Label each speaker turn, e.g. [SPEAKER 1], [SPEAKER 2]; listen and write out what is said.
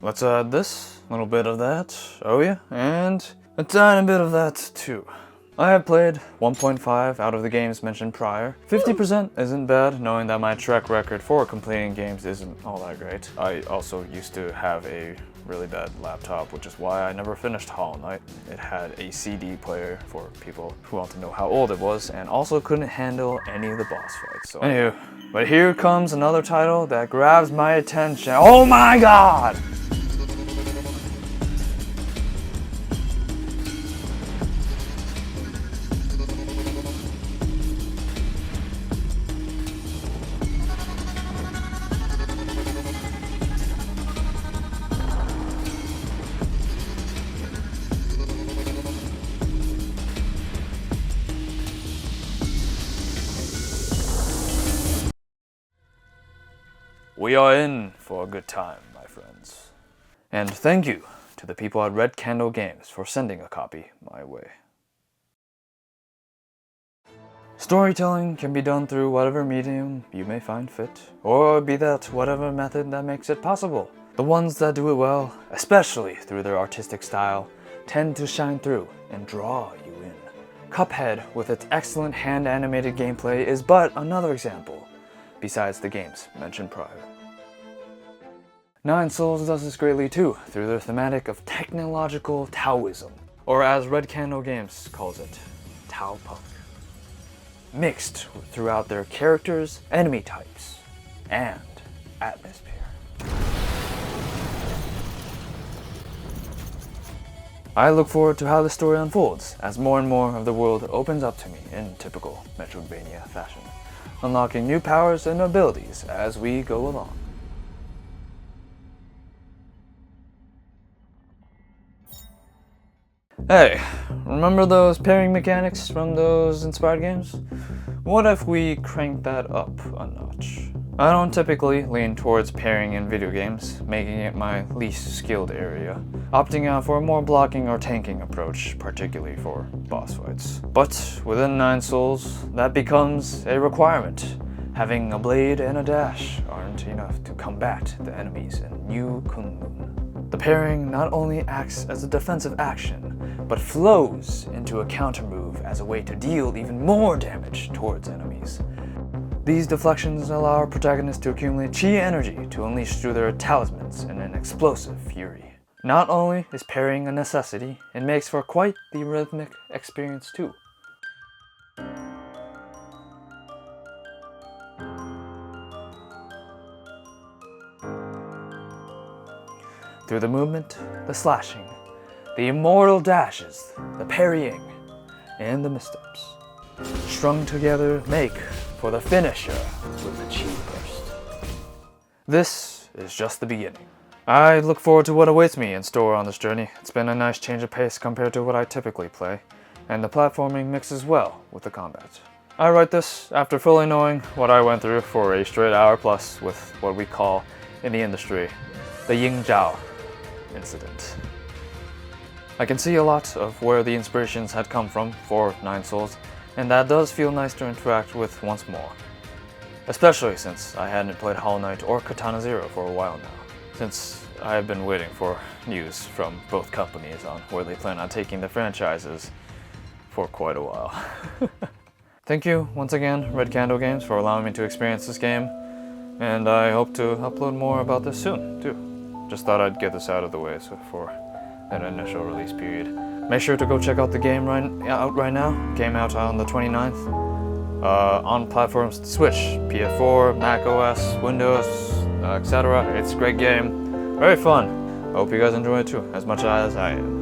[SPEAKER 1] Let's add this, a little bit of that, oh yeah, and a tiny bit of that too. I have played 1.5 out of the games mentioned prior. 50% isn't bad, knowing that my track record for completing games isn't all that great. I also used to have a really bad laptop, which is why I never finished Hollow Knight. It had a CD player for people who want to know how old it was, and also couldn't handle any of the boss fights. So anywho, but here comes another title that grabs my attention. Oh my god! We are in for a good time, my friends. And thank you to the people at Red Candle Games for sending a copy my way. Storytelling can be done through whatever medium you may find fit, or be that whatever method that makes it possible. The ones that do it well, especially through their artistic style, tend to shine through and draw you in. Cuphead, with its excellent hand-animated gameplay, is but another example, besides the games mentioned prior. Ninesols does this greatly too, through their thematic of technological Taoism, or as Red Candle Games calls it, taopunk. Mixed throughout their characters, enemy types, and atmosphere. I look forward to how the story unfolds, as more and more of the world opens up to me in typical metroidvania fashion, unlocking new powers and abilities as we go along. Hey, remember those pairing mechanics from those inspired games? What if we crank that up a notch? I don't typically lean towards pairing in video games, making it my least skilled area, opting out for a more blocking or tanking approach, particularly for boss fights. But within Ninesols, that becomes a requirement. Having a blade and a dash aren't enough to combat the enemies in New Kunlun. The pairing not only acts as a defensive action, but flows into a counter move as a way to deal even more damage towards enemies. These deflections allow our protagonists to accumulate chi energy to unleash through their talismans in an explosive fury. Not only is pairing a necessity, it makes for quite the rhythmic experience too. Through the movement, the slashing, the immortal dashes, the parrying, and the missteps, strung together make for the finisher with the chi burst. This is just the beginning. I look forward to what awaits me in store on this journey. It's been a nice change of pace compared to what I typically play, and the platforming mixes well with the combat. I write this after fully knowing what I went through for a straight hour plus with what we call in the industry the Ying Zhao incident. I can see a lot of where the inspirations had come from for Ninesols, and that does feel nice to interact with once more. Especially since I hadn't played Hollow Knight or Katana Zero for a while now, since I have been waiting for news from both companies on where they plan on taking the franchises for quite a while. Thank you once again, Red Candle Games, for allowing me to experience this game, and I hope to upload more about this soon, too. Just thought I'd get this out of the way for an initial release period. Make sure to go check out the game out right now. Came out on the 29th. On platforms Switch, PS4, Mac OS, Windows, etc. It's a great game. Very fun. I hope you guys enjoy it too, as much as I am.